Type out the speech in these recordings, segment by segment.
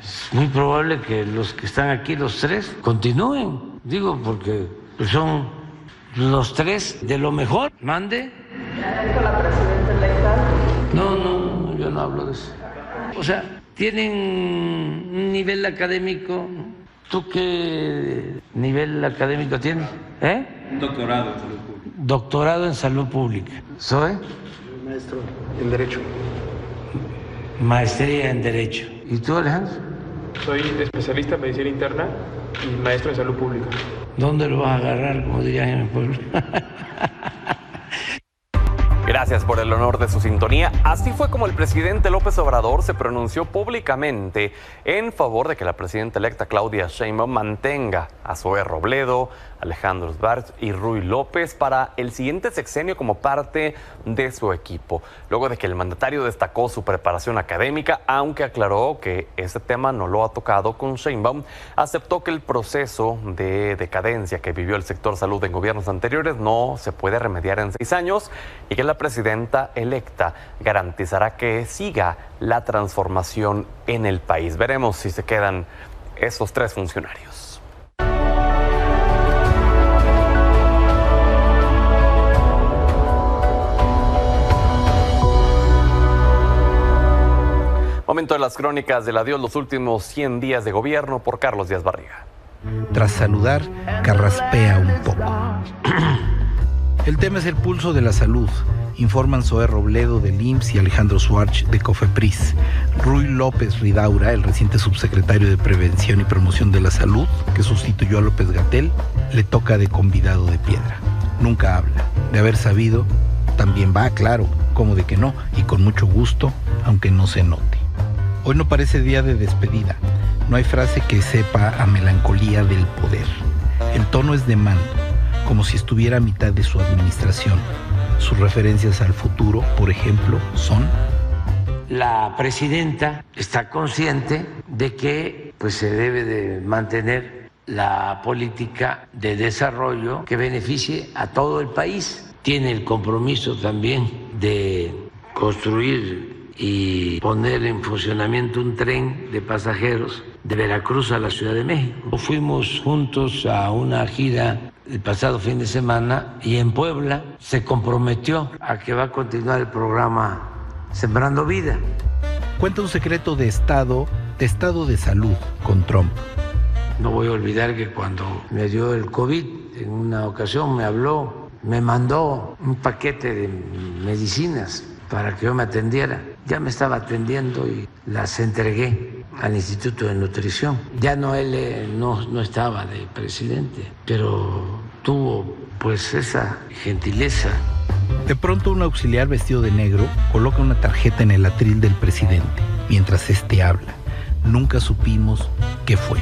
Es muy probable que los que están aquí, los tres, continúen. Digo, porque son los tres de lo mejor. Mande. ¿Ya dijo la presidenta electa? No, yo no hablo de eso. O sea, tienen un nivel académico. ¿Tú qué nivel académico tienes? Doctorado en salud pública. Doctorado en salud pública. ¿Soy? Maestro en Derecho. Maestría en Derecho. ¿Y tú, Alejandro? Soy especialista en medicina interna y maestro en salud pública. ¿Dónde lo vas a agarrar, como dirían en el pueblo? Gracias por el honor de su sintonía. Así fue como el presidente López Obrador se pronunció públicamente en favor de que la presidenta electa Claudia Sheinbaum mantenga a Zoé Robledo, Alejandro Schwartz y Ruy López para el siguiente sexenio como parte de su equipo. Luego de que el mandatario destacó su preparación académica, aunque aclaró que ese tema no lo ha tocado con Sheinbaum, aceptó que el proceso de decadencia que vivió el sector salud en gobiernos anteriores no se puede remediar en 6 años y que la presidenta electa garantizará que siga la transformación en el país. Veremos si se quedan esos 3 funcionarios. Momento de las crónicas del adiós, los últimos 100 días de gobierno por Carlos Díaz Barriga. Tras saludar, carraspea un poco. El tema es el pulso de la salud. Informan Zoé Robledo del IMSS y Alejandro Schwartz de COFEPRIS. Ruy López Ridaura, el reciente subsecretario de Prevención y Promoción de la Salud, que sustituyó a López-Gatell, le toca de convidado de piedra. Nunca habla. De haber sabido, también va, claro, como de que no, y con mucho gusto, aunque no se note. Hoy no parece día de despedida. No hay frase que sepa a melancolía del poder. El tono es de mando, como si estuviera a mitad de su administración. Sus referencias al futuro, por ejemplo, son: la presidenta está consciente de que se debe de mantener la política de desarrollo que beneficie a todo el país. Tiene el compromiso también de construir y poner en funcionamiento un tren de pasajeros de Veracruz a la Ciudad de México. Fuimos juntos a una gira el pasado fin de semana y en Puebla se comprometió a que va a continuar el programa Sembrando Vida. Cuenta un secreto de estado de salud con Trump. No voy a olvidar que cuando me dio el COVID, en una ocasión me habló, me mandó un paquete de medicinas para que yo me atendiera. Ya me estaba atendiendo y las entregué al Instituto de Nutrición. Ya él no estaba de presidente, pero tuvo esa gentileza. De pronto un auxiliar vestido de negro coloca una tarjeta en el atril del presidente, mientras este habla. Nunca supimos qué fue.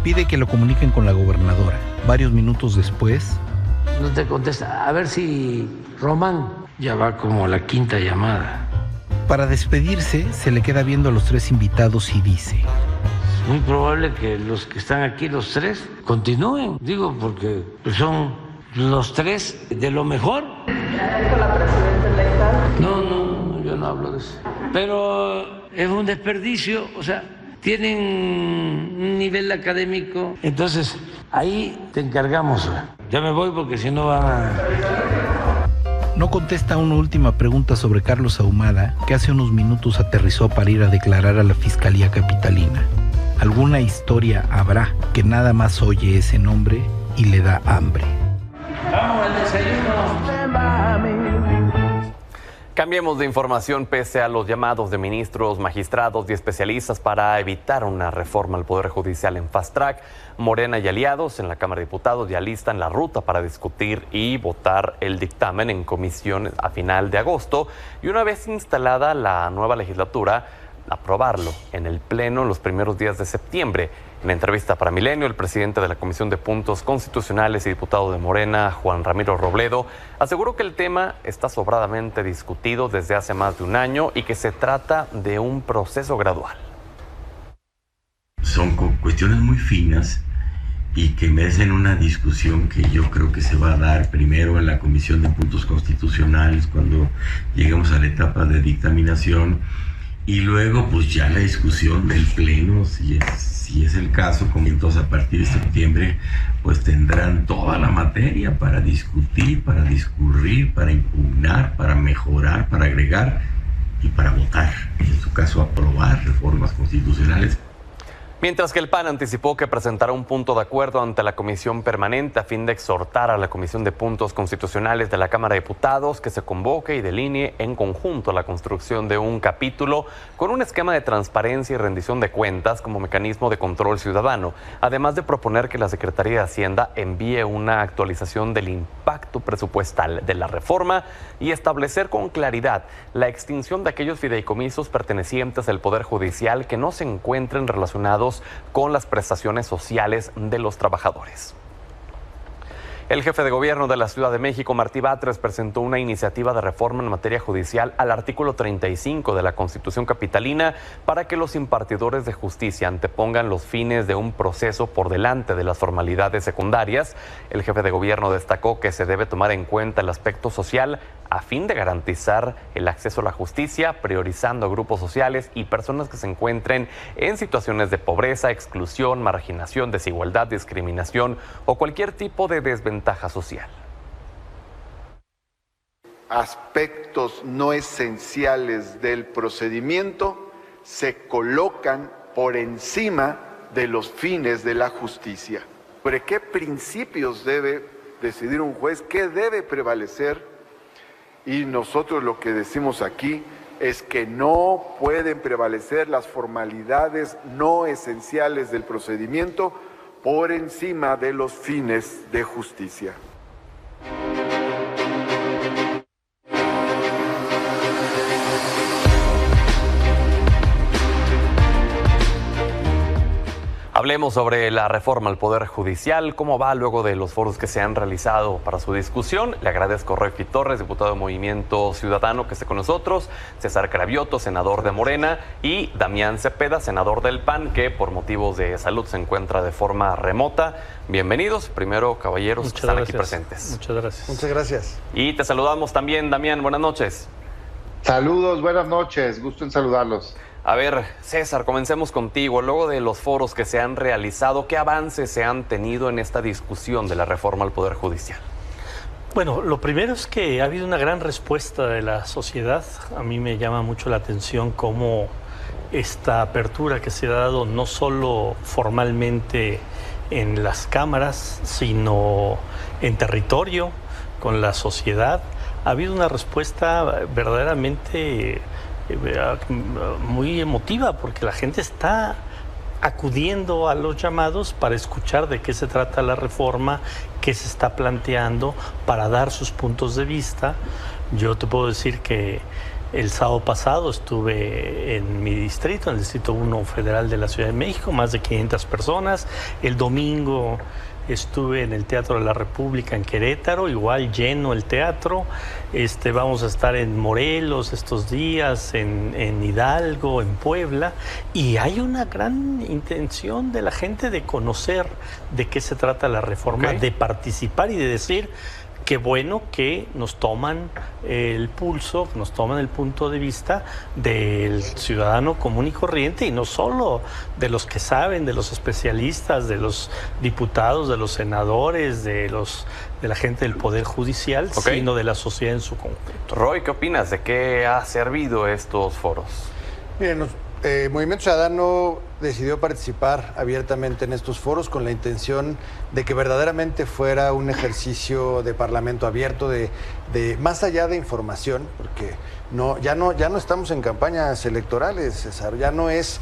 Pide que lo comuniquen con la gobernadora. Varios minutos después... No te contesta. A ver si Román... Ya va como la 5ª llamada. Para despedirse, se le queda viendo a los 3 invitados y dice: es muy probable que los que están aquí, los 3, continúen. Digo, porque son los 3 de lo mejor. ¿Ya dijo la presidenta electa? No, yo no hablo de eso. Pero es un desperdicio, tienen un nivel académico. Entonces, ahí te encargamos. Ya me voy porque si no van a... No contesta una última pregunta sobre Carlos Ahumada, que hace unos minutos aterrizó para ir a declarar a la Fiscalía Capitalina. Alguna historia habrá que nada más oye ese nombre y le da hambre. ¡Vamos al desayuno! Cambiemos de información. Pese a los llamados de ministros, magistrados y especialistas para evitar una reforma al Poder Judicial en fast track, Morena y aliados en la Cámara de Diputados ya listan la ruta para discutir y votar el dictamen en comisión a final de agosto y una vez instalada la nueva legislatura, aprobarlo en el Pleno en los primeros días de septiembre. En entrevista para Milenio, el presidente de la Comisión de Puntos Constitucionales y diputado de Morena, Juan Ramiro Robledo, aseguró que el tema está sobradamente discutido desde hace más de un año y que se trata de un proceso gradual. Son cuestiones muy finas y que merecen una discusión que yo creo que se va a dar primero en la Comisión de Puntos Constitucionales cuando lleguemos a la etapa de dictaminación y luego pues ya la discusión del Pleno, si es el caso, como entonces a partir de septiembre pues tendrán toda la materia para discutir, para discurrir, para impugnar, para mejorar, para agregar y para votar, en su caso aprobar reformas constitucionales. Mientras que el PAN anticipó que presentará un punto de acuerdo ante la Comisión Permanente a fin de exhortar a la Comisión de Puntos Constitucionales de la Cámara de Diputados que se convoque y delinee en conjunto la construcción de un capítulo con un esquema de transparencia y rendición de cuentas como mecanismo de control ciudadano, además de proponer que la Secretaría de Hacienda envíe una actualización del impacto presupuestal de la reforma y establecer con claridad la extinción de aquellos fideicomisos pertenecientes al Poder Judicial que no se encuentren relacionados con las prestaciones sociales de los trabajadores. El jefe de gobierno de la Ciudad de México, Martí Batres, presentó una iniciativa de reforma en materia judicial al artículo 35 de la Constitución capitalina para que los impartidores de justicia antepongan los fines de un proceso por delante de las formalidades secundarias. El jefe de gobierno destacó que se debe tomar en cuenta el aspecto social a fin de garantizar el acceso a la justicia, priorizando grupos sociales y personas que se encuentren en situaciones de pobreza, exclusión, marginación, desigualdad, discriminación o cualquier tipo de desventaja social. Aspectos no esenciales del procedimiento se colocan por encima de los fines de la justicia. ¿Sobre qué principios debe decidir un juez? ¿Qué debe prevalecer? Y nosotros lo que decimos aquí es que no pueden prevalecer las formalidades no esenciales del procedimiento por encima de los fines de justicia. Hablemos sobre la reforma al Poder Judicial, cómo va luego de los foros que se han realizado para su discusión. Le agradezco a Roy Fi Torres, diputado de Movimiento Ciudadano, que esté con nosotros, César Cravioto, senador de Morena, y Damián Cepeda, senador del PAN, que por motivos de salud se encuentra de forma remota. Bienvenidos, primero, caballeros, que están aquí presentes. Muchas gracias. Muchas gracias. Y te saludamos también, Damián, buenas noches. Saludos, buenas noches, gusto en saludarlos. A ver, César, comencemos contigo. Luego de los foros que se han realizado, ¿qué avances se han tenido en esta discusión de la reforma al Poder Judicial? Bueno, lo primero es que ha habido una gran respuesta de la sociedad. A mí me llama mucho la atención cómo esta apertura que se ha dado no solo formalmente en las cámaras, sino en territorio, con la sociedad. Ha habido una respuesta verdaderamente muy emotiva, porque la gente está acudiendo a los llamados para escuchar de qué se trata la reforma, qué se está planteando, para dar sus puntos de vista. Yo te puedo decir que el sábado pasado estuve en mi distrito, en el Distrito 1 Federal de la Ciudad de México, más de 500 personas. El domingo estuve en el Teatro de la República en Querétaro, igual lleno el teatro. Vamos a estar en Morelos estos días, en Hidalgo, en Puebla, y hay una gran intención de la gente de conocer de qué se trata la reforma, de participar y de decir qué bueno que nos toman el pulso, nos toman el punto de vista del ciudadano común y corriente, y no solo de los que saben, de los especialistas, de los diputados, de los senadores, de la gente del Poder Judicial, sino de la sociedad en su conjunto. Roy, ¿qué opinas? ¿De qué ha servido estos foros? Miren, Movimiento Ciudadano decidió participar abiertamente en estos foros con la intención de que verdaderamente fuera un ejercicio de parlamento abierto, de más allá de información, porque ya no estamos en campañas electorales, César. Ya no es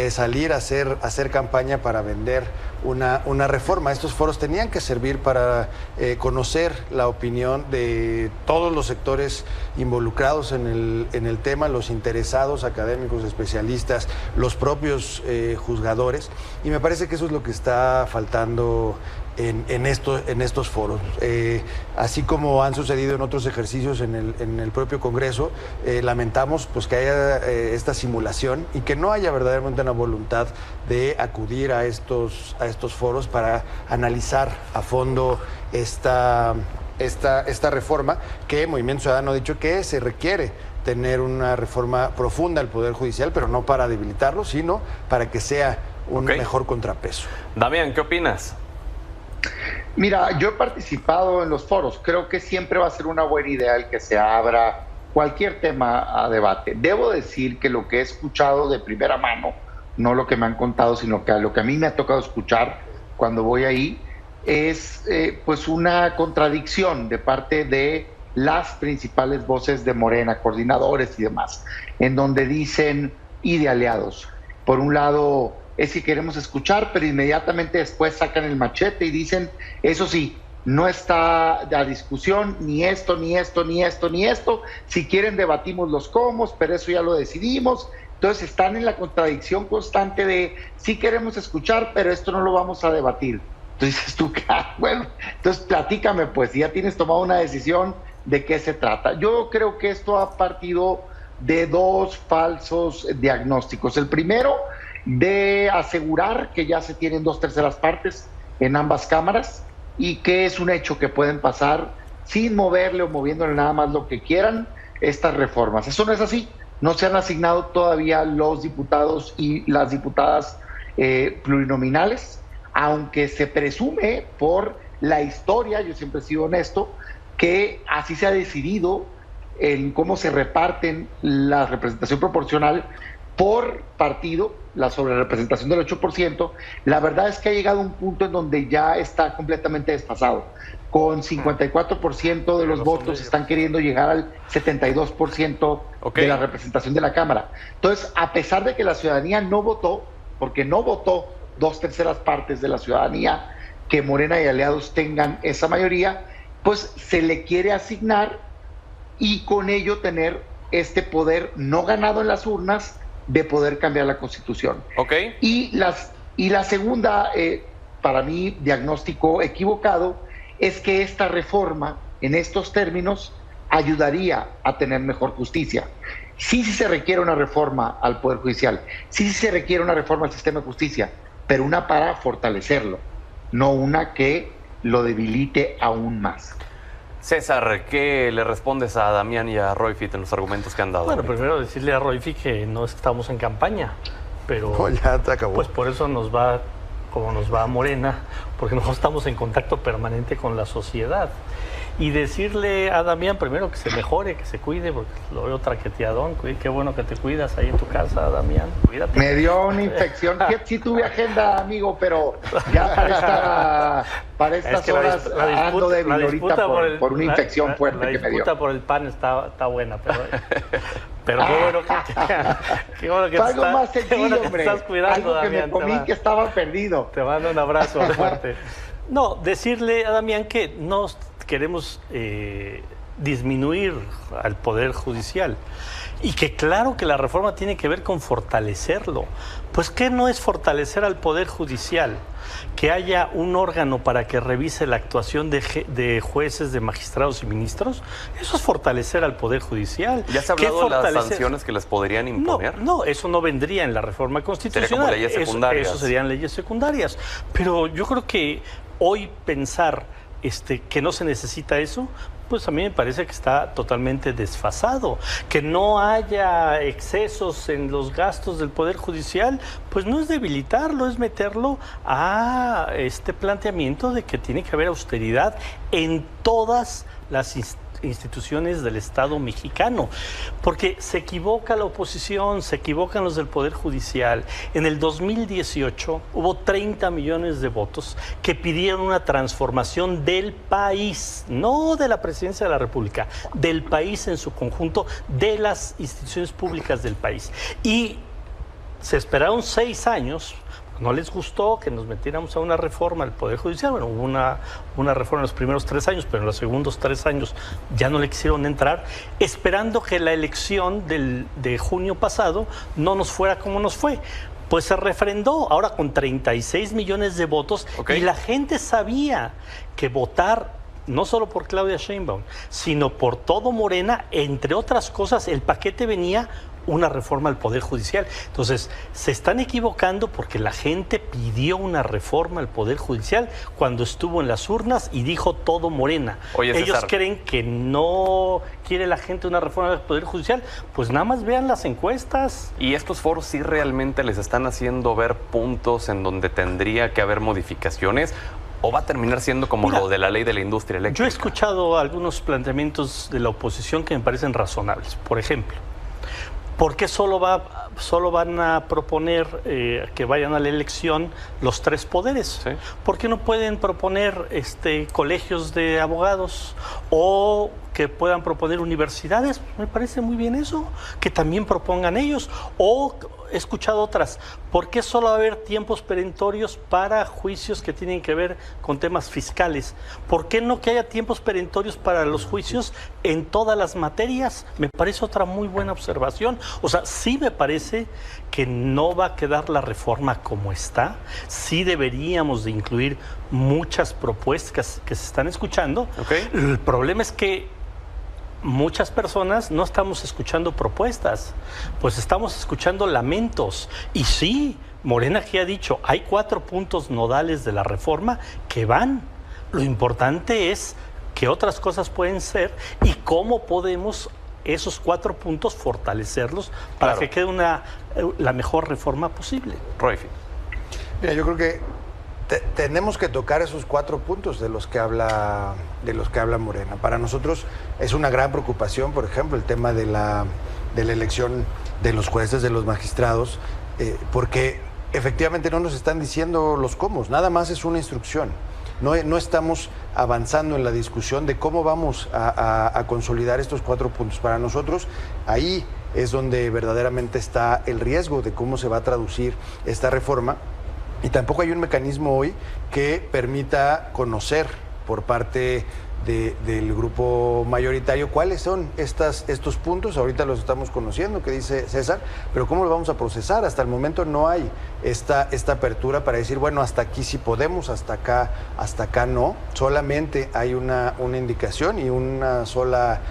salir a hacer campaña para vender una reforma. Estos foros tenían que servir para conocer la opinión de todos los sectores involucrados en el tema, los interesados, académicos, especialistas, los propios juzgadores, y me parece que eso es lo que está faltando en estos foros. Así como han sucedido en otros ejercicios en el propio Congreso, lamentamos pues que haya esta simulación y que no haya verdaderamente una voluntad de acudir a estos foros para analizar a fondo esta reforma que Movimiento Ciudadano ha dicho que se requiere tener una reforma profunda al Poder Judicial, pero no para debilitarlo, sino para que sea un mejor contrapeso. Damián, ¿qué opinas? Mira, yo he participado en los foros. Creo que siempre va a ser una buena idea el que se abra cualquier tema a debate. Debo decir que lo que he escuchado de primera mano, no lo que me han contado, sino que lo que a mí me ha tocado escuchar cuando voy ahí, es pues una contradicción de parte de las principales voces de Morena, coordinadores y demás, en donde dicen, y de aliados, por un lado es que queremos escuchar, pero inmediatamente después sacan el machete y dicen, eso sí, no está a discusión ni esto, ni esto, ni esto, ni esto, si quieren debatimos los cómo, pero eso ya lo decidimos. Entonces están en la contradicción constante de, sí queremos escuchar, pero esto no lo vamos a debatir. Entonces dices tú, bueno, entonces platícame pues, si ya tienes tomado una decisión, ¿de qué se trata? Yo creo que esto ha partido de dos falsos diagnósticos. El primero, de asegurar que ya se tienen 2/3 partes en ambas cámaras y que es un hecho que pueden pasar sin moverle o moviéndole nada más lo que quieran estas reformas. Eso no es así. No se han asignado todavía los diputados y las diputadas plurinominales, aunque se presume por la historia, yo siempre he sido honesto, que así se ha decidido en cómo se reparten la representación proporcional por partido, la sobrerepresentación del 8%. La verdad es que ha llegado a un punto en donde ya está completamente desfasado. Con 54% de los votos están queriendo llegar al 72% de la representación de la Cámara. Entonces, a pesar de que la ciudadanía no votó, porque no votó 2/3 partes de la ciudadanía que Morena y aliados tengan esa mayoría, pues se le quiere asignar y con ello tener este poder no ganado en las urnas de poder cambiar la Constitución. Y la segunda, para mí, diagnóstico equivocado, es que esta reforma, en estos términos, ayudaría a tener mejor justicia. Sí se requiere una reforma al Poder Judicial, sí se requiere una reforma al sistema de justicia, pero una para fortalecerlo, no una que lo debilite aún más. César, ¿qué le respondes a Damián y a Roifit en los argumentos que han dado? Bueno, primero decirle a Roifit que no estamos en campaña, pero ya te acabó. Pues por eso nos va como nos va a Morena, porque nosotros estamos en contacto permanente con la sociedad. Y decirle a Damián primero que se mejore, que se cuide, porque lo veo traqueteadón. Qué bueno que te cuidas ahí en tu casa, Damián. Cuídate. Me dio una infección. Sí tuve agenda, amigo, pero ya para estas horas ando débil ahorita por una infección fuerte que me dio. La disputa por el pan está buena, pero qué bueno que algo más sencillo, hombre. Estás cuidando, algo que Damián, me comí que estaba perdido. Te mando un abrazo fuerte. No, decirle a Damián que no queremos disminuir al Poder Judicial y que claro que la reforma tiene que ver con fortalecerlo. Pues ¿qué no es fortalecer al Poder Judicial? Que haya un órgano para que revise la actuación de jueces, de magistrados y ministros. Eso es fortalecer al Poder Judicial. ¿Ya se ha hablado de las sanciones que les podrían imponer? No, eso no vendría en la reforma constitucional. Sería como leyes secundarias. Eso serían leyes secundarias. Pero yo creo que hoy pensar que no se necesita eso, pues a mí me parece que está totalmente desfasado. Que no haya excesos en los gastos del Poder Judicial, pues no es debilitarlo, es meterlo a este planteamiento de que tiene que haber austeridad en todas las instituciones del Estado mexicano, porque se equivoca la oposición, se equivocan los del Poder Judicial. En el 2018 hubo 30 millones de votos que pidieron una transformación del país, no de la Presidencia de la República, del país en su conjunto, de las instituciones públicas del país. Y se esperaron 6 años. No les gustó que nos metiéramos a una reforma al Poder Judicial. Bueno, hubo una reforma en los primeros 3 años, pero en los segundos 3 años ya no le quisieron entrar, esperando que la elección de junio pasado no nos fuera como nos fue. Pues se refrendó ahora con 36 millones de votos y la gente sabía que votar no solo por Claudia Sheinbaum, sino por todo Morena, entre otras cosas, el paquete venía una reforma al Poder Judicial. Entonces, se están equivocando porque la gente pidió una reforma al Poder Judicial cuando estuvo en las urnas y dijo todo Morena. Oye, ellos César, creen que no quiere la gente una reforma al Poder Judicial, pues nada más vean las encuestas. ¿Y estos foros sí realmente les están haciendo ver puntos en donde tendría que haber modificaciones? ¿O va a terminar siendo como lo de la ley de la industria eléctrica? Yo he escuchado algunos planteamientos de la oposición que me parecen razonables. Por ejemplo, ¿por qué solo van a proponer que vayan a la elección los 3 poderes? Sí. ¿Por qué no pueden proponer colegios de abogados o que puedan proponer universidades? Me parece muy bien eso, que también propongan ellos. O he escuchado otras, ¿por qué solo va a haber tiempos perentorios para juicios que tienen que ver con temas fiscales? ¿Por qué no que haya tiempos perentorios para los juicios en todas las materias? Me parece otra muy buena observación. O sea, sí me parece que no va a quedar la reforma como está. Sí deberíamos de incluir muchas propuestas que se están escuchando. Okay. El problema es que muchas personas no estamos escuchando propuestas, pues estamos escuchando lamentos. Y sí, Morena aquí ha dicho, hay 4 puntos nodales de la reforma que van. Lo importante es qué otras cosas pueden ser y cómo podemos esos 4 puntos fortalecerlos para que quede la mejor reforma posible. Roy. Mira, yo creo que tenemos que tocar esos 4 puntos de los que habla Morena. Para nosotros es una gran preocupación, por ejemplo, el tema de la elección de los jueces, de los magistrados, porque efectivamente no nos están diciendo los cómo, nada más es una instrucción. No estamos avanzando en la discusión de cómo vamos a consolidar estos 4 puntos. Para nosotros, ahí es donde verdaderamente está el riesgo de cómo se va a traducir esta reforma. Y tampoco hay un mecanismo hoy que permita conocer por parte del grupo mayoritario cuáles son estos puntos. Ahorita los estamos conociendo, que dice César, pero ¿cómo lo vamos a procesar? Hasta el momento no hay esta apertura para decir, bueno, hasta aquí sí podemos, hasta acá no. Solamente hay una indicación y una sola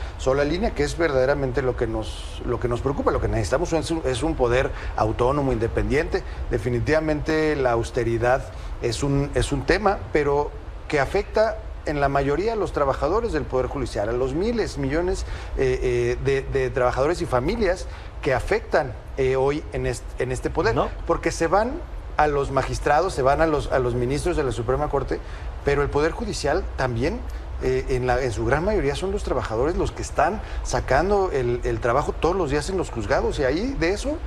línea, que es verdaderamente lo que nos preocupa. Lo que necesitamos es un poder autónomo, independiente. Definitivamente la austeridad es un tema, pero que afecta en la mayoría a los trabajadores del Poder Judicial, a los miles, millones de trabajadores y familias que afectan hoy en este poder, ¿no? Porque se van a los magistrados, se van a los ministros de la Suprema Corte, pero el Poder Judicial también, en su gran mayoría son los trabajadores los que están sacando el trabajo todos los días en los juzgados, y ahí de eso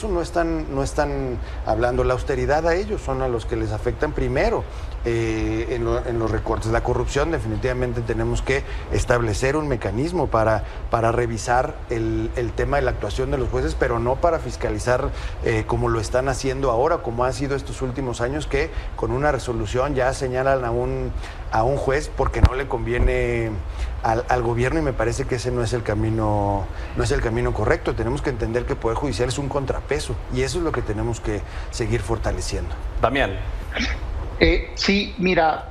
no están hablando. La austeridad a ellos son a los que les afectan primero en los recortes. La corrupción, definitivamente tenemos que establecer un mecanismo para revisar el tema de la actuación de los jueces, pero no para fiscalizar como lo están haciendo ahora, como ha sido estos últimos años, que con una resolución ya señalan a un juez porque no le conviene al gobierno, y me parece que ese no es el camino correcto. Tenemos que entender que el Poder Judicial es un contrapeso, y eso es lo que tenemos que seguir fortaleciendo. Damián. Sí, mira,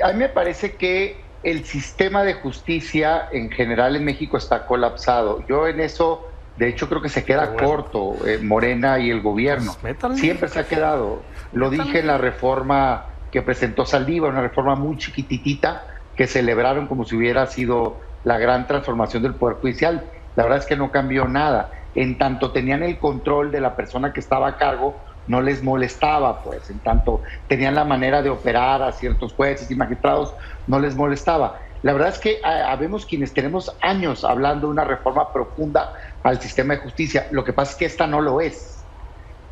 a mí me parece que el sistema de justicia en general en México está colapsado. Yo en eso, de hecho, creo que se queda corto Morena y el gobierno. Siempre se ha quedado. Lo dije en la reforma que presentó Saldívar, una reforma muy chiquititita que celebraron como si hubiera sido la gran transformación del Poder Judicial. La verdad es que no cambió nada. En tanto tenían el control de la persona que estaba a cargo, no les molestaba, pues. En tanto tenían la manera de operar a ciertos jueces y magistrados, no les molestaba. La verdad es que habemos quienes tenemos años hablando de una reforma profunda al sistema de justicia. Lo que pasa es que esta no lo es.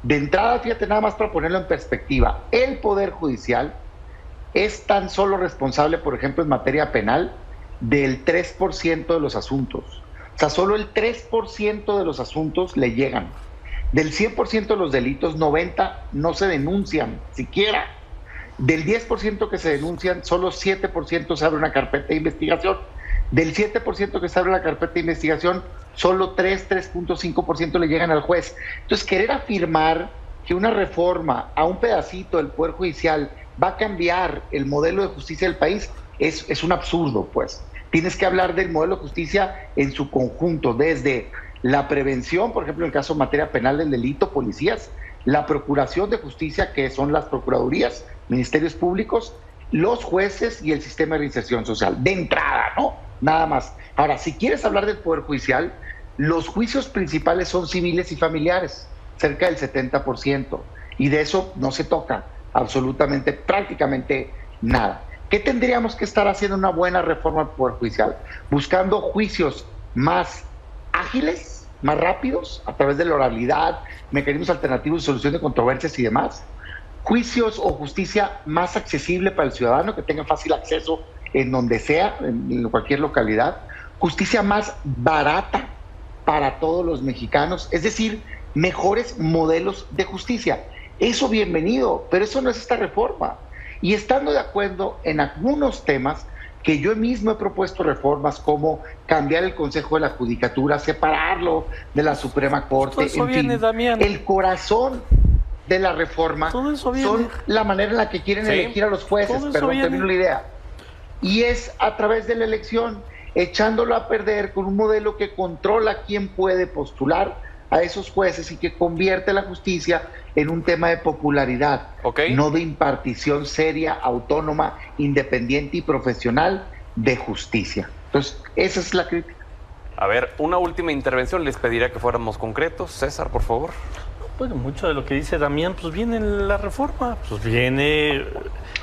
De entrada, fíjate, nada más para ponerlo en perspectiva, el Poder Judicial es tan solo responsable, por ejemplo, en materia penal, del 3% de los asuntos. O sea, solo el 3% de los asuntos le llegan. Del 100% de los delitos, 90 no se denuncian siquiera. Del 10% que se denuncian, solo 7% se abre una carpeta de investigación. Del 7% que se abre la carpeta de investigación, solo 3.5% le llegan al juez. Entonces, querer afirmar que una reforma a un pedacito del Poder Judicial va a cambiar el modelo de justicia del país es un absurdo, pues. Tienes que hablar del modelo de justicia en su conjunto, desde la prevención, por ejemplo, en el caso de materia penal del delito, policías, la procuración de justicia, que son las procuradurías, ministerios públicos, los jueces y el sistema de reinserción social, de entrada, ¿no? Nada más. Ahora, si quieres hablar del Poder Judicial, los juicios principales son civiles y familiares, cerca del 70%, y de eso no se toca absolutamente, prácticamente nada. ¿Qué tendríamos que estar haciendo una buena reforma del Poder Judicial? Buscando juicios más ágiles, más rápidos, a través de la oralidad, mecanismos alternativos de solución de controversias y demás. Juicios o justicia más accesible para el ciudadano, que tenga fácil acceso en donde sea, en cualquier localidad. Justicia más barata para todos los mexicanos, es decir, mejores modelos de justicia. Eso bienvenido, pero eso no es esta reforma. Y estando de acuerdo en algunos temas, que yo mismo he propuesto reformas como cambiar el Consejo de la Judicatura, separarlo de la Suprema Corte, Todo eso viene, Damián. El corazón de la reforma son la manera en la que quieren elegir a los jueces, perdón, termino la idea, y es a través de la elección, echándolo a perder con un modelo que controla quién puede postular a esos jueces y que convierte la justicia en un tema de popularidad, no de impartición seria, autónoma, independiente y profesional de justicia. Entonces, esa es la crítica. A ver, una última intervención, les pediría que fuéramos concretos. César, por favor. Bueno, mucho de lo que dice Damián, pues viene en la reforma, pues viene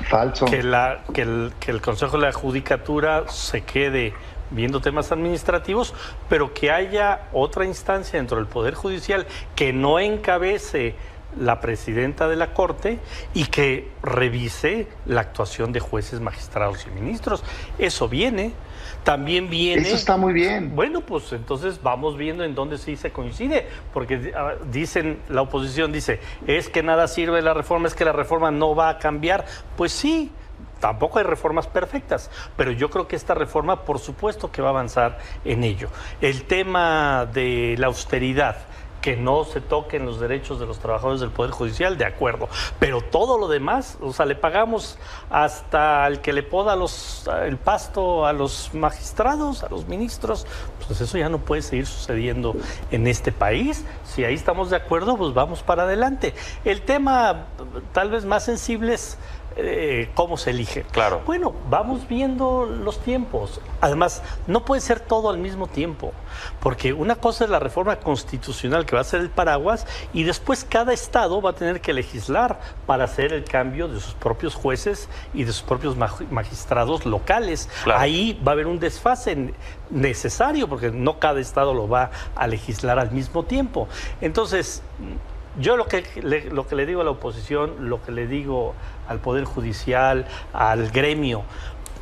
falso que el Consejo de la Judicatura se quede viendo temas administrativos, pero que haya otra instancia dentro del Poder Judicial que no encabece la presidenta de la Corte y que revise la actuación de jueces, magistrados y ministros. Eso viene. También viene... Eso está muy bien. Bueno, pues entonces vamos viendo en dónde sí se coincide, porque dicen, la oposición dice, es que nada sirve la reforma, es que la reforma no va a cambiar. Pues sí, tampoco hay reformas perfectas, pero yo creo que esta reforma, por supuesto que va a avanzar en ello. El tema de la austeridad, que no se toquen los derechos de los trabajadores del Poder Judicial, de acuerdo. Pero todo lo demás, o sea, le pagamos hasta el que le poda el pasto a los magistrados, a los ministros, pues eso ya no puede seguir sucediendo en este país. Si ahí estamos de acuerdo, pues vamos para adelante. El tema tal vez más sensible es cómo se elige. Claro. Bueno, vamos viendo los tiempos. Además, no puede ser todo al mismo tiempo, porque una cosa es la reforma constitucional, que va a ser el paraguas, y después cada estado va a tener que legislar para hacer el cambio de sus propios jueces y de sus propios magistrados locales. Claro. Ahí va a haber un desfase necesario, porque no cada estado lo va a legislar al mismo tiempo. Entonces, yo lo que le digo a la oposición, lo que le digo al Poder Judicial, al gremio,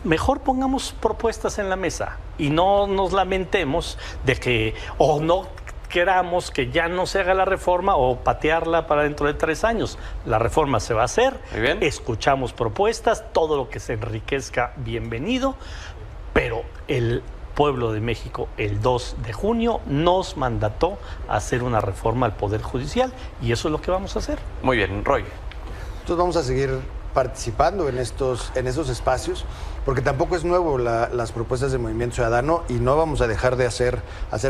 mejor pongamos propuestas en la mesa y no nos lamentemos de que, o no queramos que ya no se haga la reforma o patearla para dentro de 3 años. La reforma se va a hacer, escuchamos propuestas, todo lo que se enriquezca, bienvenido, pero el pueblo de México el 2 de junio nos mandató a hacer una reforma al Poder Judicial y eso es lo que vamos a hacer. Muy bien, Roy. Entonces vamos a seguir participando en estos espacios, porque tampoco es nuevo las propuestas del Movimiento Ciudadano y no vamos a dejar de hacer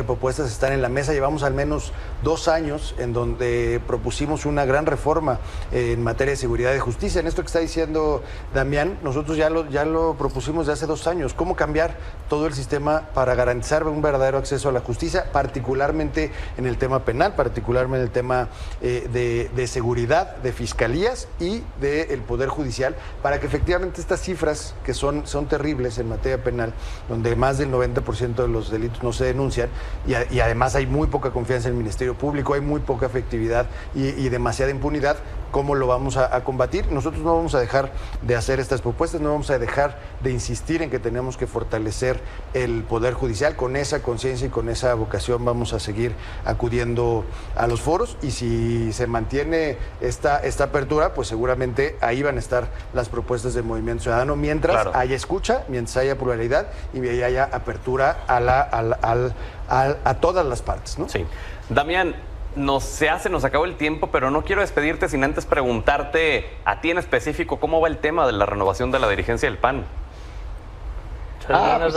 propuestas, están en la mesa. Llevamos al menos 2 años en donde propusimos una gran reforma en materia de seguridad y justicia. En esto que está diciendo Damián, nosotros ya lo propusimos de hace 2 años. ¿Cómo cambiar todo el sistema para garantizar un verdadero acceso a la justicia, particularmente en el tema penal, particularmente en el tema de seguridad, de fiscalías y del Poder Judicial, para que efectivamente estas cifras que son terribles en materia penal, donde más del 90% de los delitos no se denuncian y además hay muy poca confianza en el Ministerio Público, hay muy poca efectividad y demasiada impunidad, ¿cómo lo vamos a combatir? Nosotros no vamos a dejar de hacer estas propuestas, no vamos a dejar de insistir en que tenemos que fortalecer el Poder Judicial. Con esa conciencia y con esa vocación vamos a seguir acudiendo a los foros, y si se mantiene esta apertura, pues seguramente ahí van a estar las propuestas del Movimiento Ciudadano, mientras haya escucha, mientras haya pluralidad y haya apertura a todas las partes, ¿no? Sí. Damián, nos acabó el tiempo, pero no quiero despedirte sin antes preguntarte a ti en específico cómo va el tema de la renovación de la dirigencia del PAN. Pues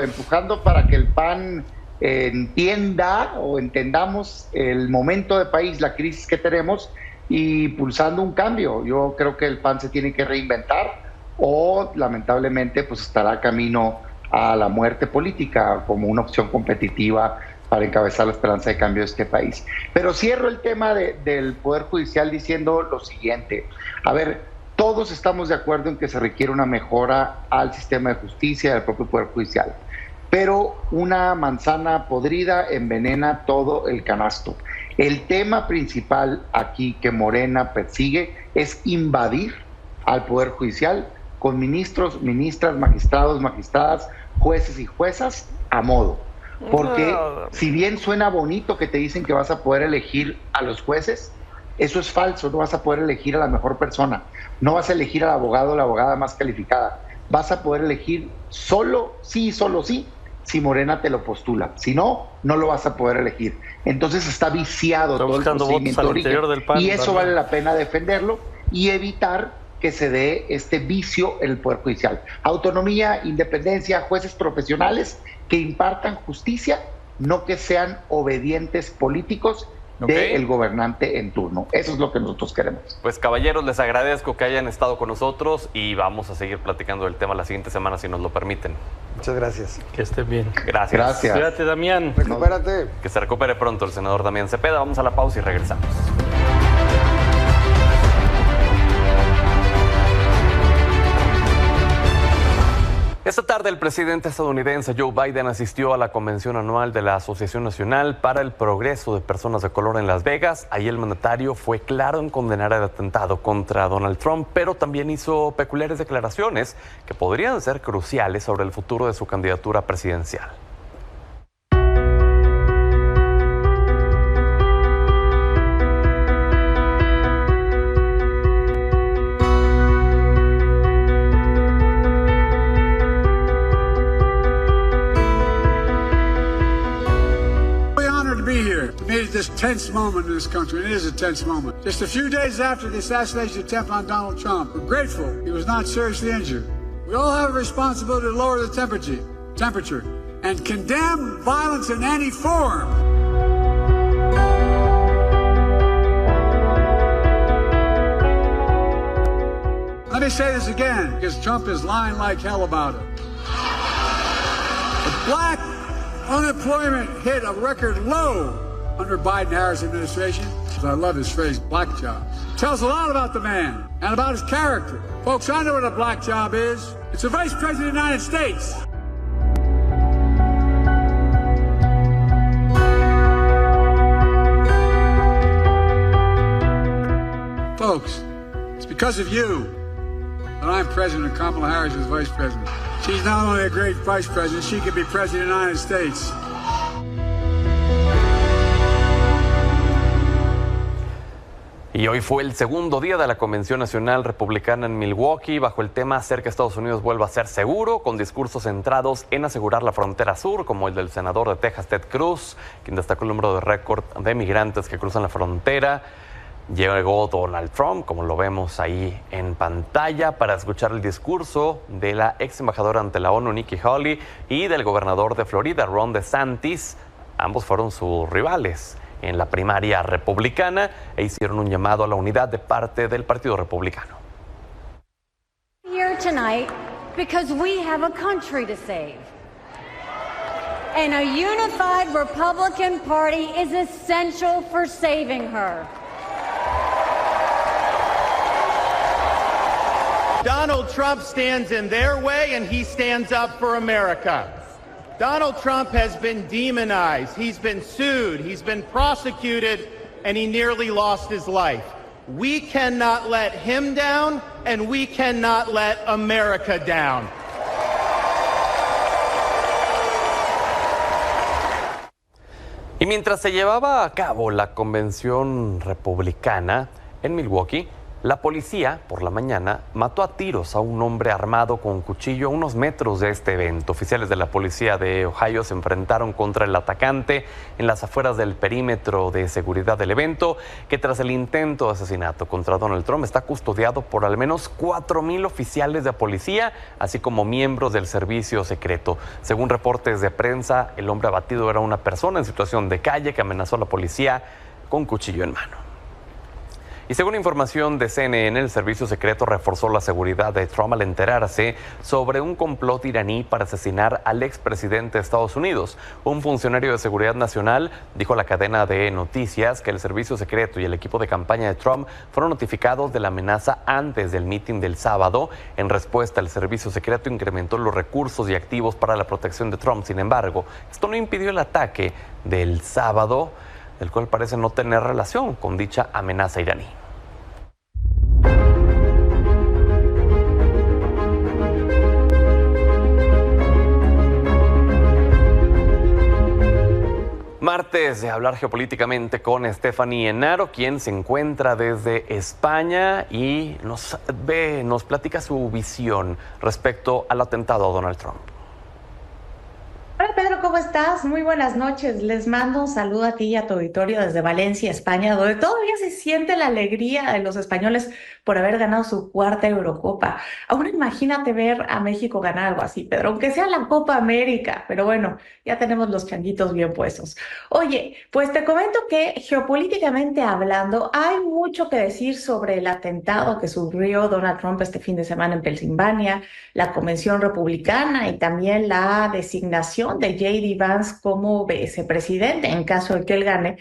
empujando para que el PAN entienda o entendamos el momento de país, la crisis que tenemos, y pulsando un cambio. Yo creo que el PAN se tiene que reinventar o lamentablemente pues estará camino a la muerte política como una opción competitiva para encabezar la esperanza de cambio de este país. Pero cierro el tema del Poder Judicial diciendo lo siguiente. A ver, todos estamos de acuerdo en que se requiere una mejora al sistema de justicia y al propio Poder Judicial, pero una manzana podrida envenena todo el canasto. El tema principal aquí que Morena persigue es invadir al Poder Judicial con ministros, ministras, magistrados, magistradas, jueces y juezas a modo. Porque si bien suena bonito que te dicen que vas a poder elegir a los jueces, eso es falso. No vas a poder elegir a la mejor persona, no vas a elegir al abogado o la abogada más calificada, vas a poder elegir solo sí, si Morena te lo postula. Si no, no lo vas a poder elegir. Entonces está viciado todo el procedimiento de origen, y eso vale la pena defenderlo y evitar que se dé este vicio en el Poder Judicial. Autonomía, independencia, jueces profesionales que impartan justicia, no que sean obedientes políticos del gobernante en turno. Eso es lo que nosotros queremos. Pues caballeros, les agradezco que hayan estado con nosotros y vamos a seguir platicando del tema la siguiente semana si nos lo permiten. Muchas gracias. Que esté bien. Gracias. Cuídate, Damián. Recupérate. Que se recupere pronto el senador Damián Cepeda. Vamos a la pausa y regresamos. Esta tarde el presidente estadounidense Joe Biden asistió a la convención anual de la Asociación Nacional para el Progreso de Personas de Color en Las Vegas. Ahí el mandatario fue claro en condenar el atentado contra Donald Trump, pero también hizo peculiares declaraciones que podrían ser cruciales sobre el futuro de su candidatura presidencial. This tense moment in this country, and it is a tense moment. Just a few days after the assassination attempt on Donald Trump, we're grateful he was not seriously injured. We all have a responsibility to lower the temperature and condemn violence in any form. Let me say this again, because Trump is lying like hell about it. The black unemployment hit a record low under Biden-Harris administration. I love his phrase, black job. Tells a lot about the man and about his character. Folks, I know what a black job is. It's the Vice President of the United States. Folks, it's because of you that I'm president and Kamala Harris is vice president. She's not only a great vice president, she could be president of the United States. Y hoy fue el segundo día de la Convención Nacional Republicana en Milwaukee, bajo el tema Hacer que Estados Unidos vuelva a ser seguro, con discursos centrados en asegurar la frontera sur, como el del senador de Texas, Ted Cruz, quien destacó el número de récord de migrantes que cruzan la frontera. Llegó Donald Trump, como lo vemos ahí en pantalla, para escuchar el discurso de la ex embajadora ante la ONU, Nikki Haley, y del gobernador de Florida, Ron DeSantis. Ambos fueron sus rivales en la primaria republicana e hicieron un llamado a la unidad de parte del Partido Republicano. Here tonight because we have a country to save. And a unified Republican Party is essential for saving her. Donald Trump stands in their way and he stands up for America. Donald Trump has been demonized, he's been sued, he's been prosecuted, and he nearly lost his life. We cannot let him down, and we cannot let America down. Y mientras se llevaba a cabo la convención republicana en Milwaukee, La policía, por la mañana, mató a tiros a un hombre armado con cuchillo a unos metros de este evento. Oficiales de la policía de Ohio se enfrentaron contra el atacante en las afueras del perímetro de seguridad del evento, que tras el intento de asesinato contra Donald Trump está custodiado por al menos 4,000 oficiales de policía, así como miembros del servicio secreto. Según reportes de prensa, el hombre abatido era una persona en situación de calle que amenazó a la policía con cuchillo en mano. Y según información de CNN, el servicio secreto reforzó la seguridad de Trump al enterarse sobre un complot iraní para asesinar al expresidente de Estados Unidos. Un funcionario de seguridad nacional dijo a la cadena de noticias que el servicio secreto y el equipo de campaña de Trump fueron notificados de la amenaza antes del mitin del sábado. En respuesta, el servicio secreto incrementó los recursos y activos para la protección de Trump. Sin embargo, esto no impidió el ataque del sábado, el cual parece no tener relación con dicha amenaza iraní. Martes de hablar geopolíticamente con Stephanie Enaro, quien se encuentra desde España y nos platica su visión respecto al atentado a Donald Trump. Hola Pedro, ¿cómo estás? Muy buenas noches. Les mando un saludo a ti y a tu auditorio desde Valencia, España, donde todavía se siente la alegría de los españoles por haber ganado su 4ª Eurocopa. Ahora imagínate ver a México ganar algo así, Pedro, aunque sea la Copa América, pero bueno, ya tenemos los changuitos bien puestos. Oye, pues te comento que geopolíticamente hablando, hay mucho que decir sobre el atentado que sufrió Donald Trump este fin de semana en Pensilvania, la convención republicana y también la designación de J.D. Vance como vicepresidente en caso de que él gane,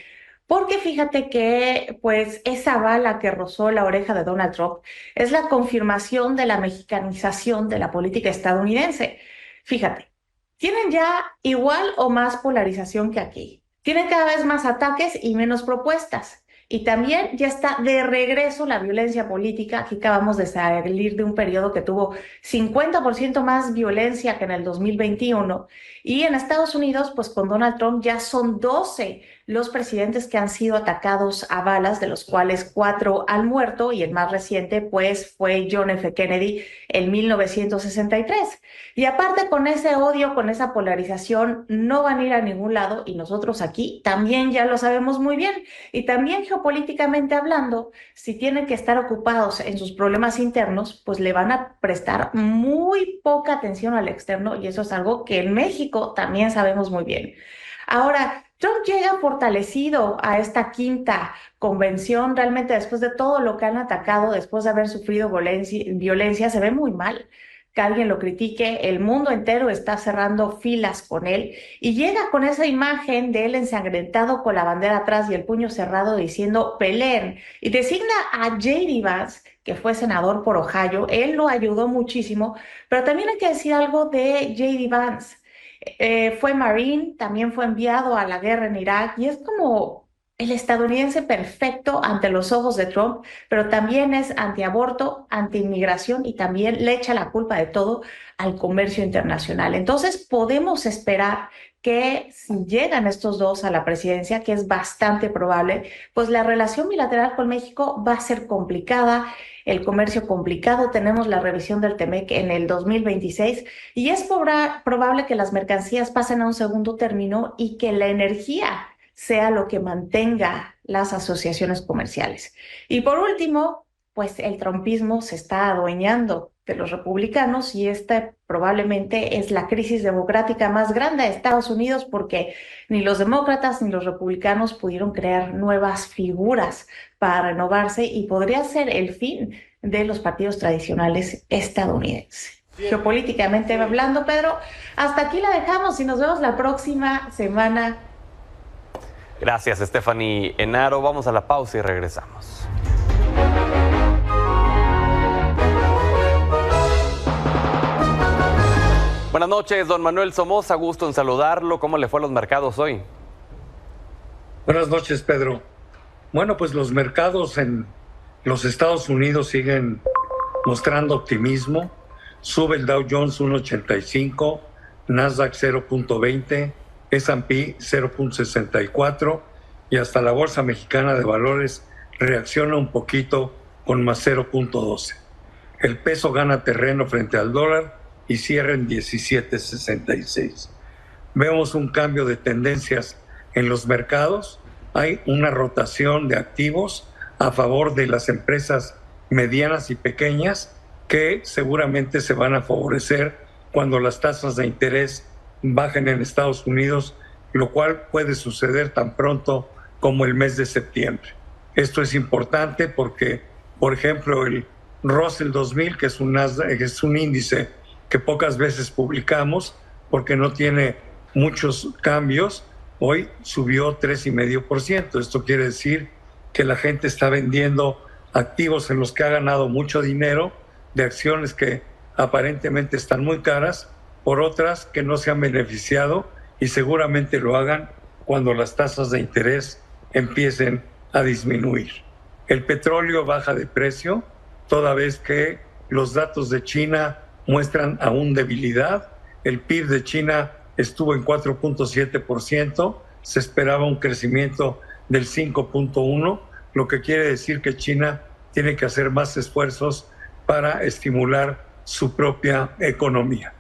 porque fíjate que pues esa bala que rozó la oreja de Donald Trump es la confirmación de la mexicanización de la política estadounidense. Fíjate, tienen ya igual o más polarización que aquí, tienen cada vez más ataques y menos propuestas. Y también ya está de regreso la violencia política. Aquí acabamos de salir de un periodo que tuvo 50% más violencia que en el 2021. Y en Estados Unidos, pues con Donald Trump ya son 12 los presidentes que han sido atacados a balas, de los cuales 4 han muerto, y el más reciente pues fue John F. Kennedy en 1963. Y aparte, con ese odio, con esa polarización, no van a ir a ningún lado, y nosotros aquí también ya lo sabemos muy bien. Y también geopolíticamente hablando, si tienen que estar ocupados en sus problemas internos, pues le van a prestar muy poca atención al externo, y eso es algo que en México también sabemos muy bien. Ahora, Trump llega fortalecido a esta 5ª convención. Realmente, después de todo lo que han atacado, después de haber sufrido violencia, se ve muy mal que alguien lo critique. El mundo entero está cerrando filas con él, y llega con esa imagen de él ensangrentado con la bandera atrás y el puño cerrado diciendo peleen, y designa a J.D. Vance, que fue senador por Ohio. Él lo ayudó muchísimo, pero también hay que decir algo de J.D. Vance. Fue Marine, también fue enviado a la guerra en Irak, y es como el estadounidense perfecto ante los ojos de Trump, pero también es antiaborto, antiinmigración, y también le echa la culpa de todo al comercio internacional. Entonces podemos esperar que si llegan estos dos a la presidencia, que es bastante probable, pues la relación bilateral con México va a ser complicada, el comercio complicado. Tenemos la revisión del TEMEC en el 2026, y es probable que las mercancías pasen a un segundo término y que la energía sea lo que mantenga las asociaciones comerciales. Y por último, pues el trumpismo se está adueñando de los republicanos, y esta probablemente es la crisis democrática más grande de Estados Unidos, porque ni los demócratas ni los republicanos pudieron crear nuevas figuras para renovarse, y podría ser el fin de los partidos tradicionales estadounidenses. Geopolíticamente hablando, Pedro, hasta aquí la dejamos y nos vemos la próxima semana. Gracias, Stephanie Enaro. Vamos a la pausa y regresamos. Buenas noches, don Manuel Somoza, gusto en saludarlo. ¿Cómo le fue a los mercados hoy? Buenas noches, Pedro. Bueno, pues los mercados en los Estados Unidos siguen mostrando optimismo. Sube el Dow Jones 1.85, Nasdaq 0.20, S&P 0.64, y hasta la Bolsa Mexicana de Valores reacciona un poquito con más 0.12. El peso gana terreno frente al dólar y cierra en 17.66. Vemos un cambio de tendencias en los mercados. Hay una rotación de activos a favor de las empresas medianas y pequeñas que seguramente se van a favorecer cuando las tasas de interés bajen en Estados Unidos, lo cual puede suceder tan pronto como el mes de septiembre. Esto es importante porque, por ejemplo, el Russell 2000, que es un índice que pocas veces publicamos porque no tiene muchos cambios, hoy subió 3,5%. Esto quiere decir que la gente está vendiendo activos en los que ha ganado mucho dinero, de acciones que aparentemente están muy caras, por otras que no se han beneficiado y seguramente lo hagan cuando las tasas de interés empiecen a disminuir. El petróleo baja de precio, toda vez que los datos de China muestran aún debilidad. El PIB de China estuvo en 4.7%, se esperaba un crecimiento del 5.1%, lo que quiere decir que China tiene que hacer más esfuerzos para estimular su propia economía.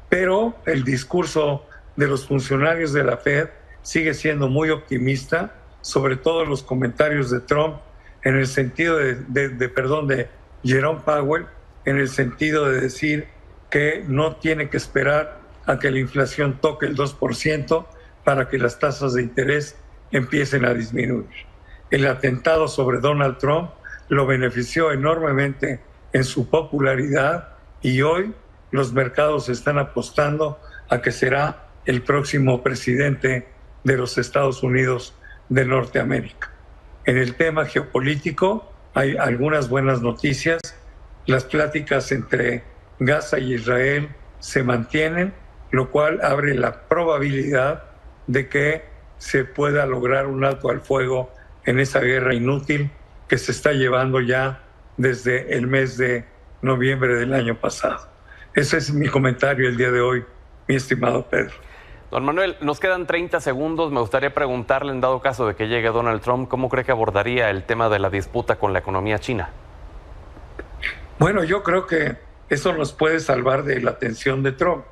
Pero el discurso de los funcionarios de la Fed sigue siendo muy optimista, sobre todo los comentarios de Trump, en el sentido de Jerome Powell, en el sentido de decir que no tiene que esperar a que la inflación toque el 2% para que las tasas de interés empiecen a disminuir. El atentado sobre Donald Trump lo benefició enormemente en su popularidad y hoy los mercados están apostando a que será el próximo presidente de los Estados Unidos de Norteamérica. En el tema geopolítico hay algunas buenas noticias. Las pláticas entre Gaza y Israel se mantienen, lo cual abre la probabilidad de que se pueda lograr un alto al fuego en esa guerra inútil que se está llevando ya desde el mes de noviembre del año pasado. Ese es mi comentario el día de hoy, mi estimado Pedro. Don Manuel, nos quedan 30 segundos. Me gustaría preguntarle, en dado caso de que llegue Donald Trump, ¿cómo cree que abordaría el tema de la disputa con la economía china? Bueno, yo creo que eso nos puede salvar de la atención de Trump,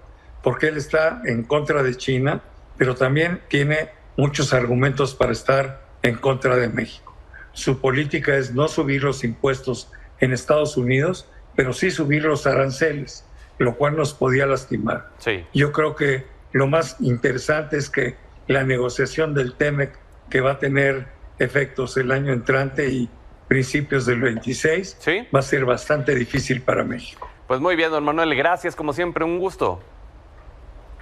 porque él está en contra de China, pero también tiene muchos argumentos para estar en contra de México. Su política es no subir los impuestos en Estados Unidos, pero sí subir los aranceles, lo cual nos podía lastimar. Sí. Yo creo que lo más interesante es que la negociación del TEMEC, que va a tener efectos el año entrante y principios del 26, ¿sí?, va a ser bastante difícil para México. Pues muy bien, don Manuel, gracias, como siempre, un gusto.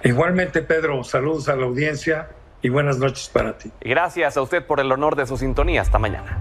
Igualmente, Pedro, saludos a la audiencia y buenas noches para ti. Gracias a usted por el honor de su sintonía. Hasta mañana.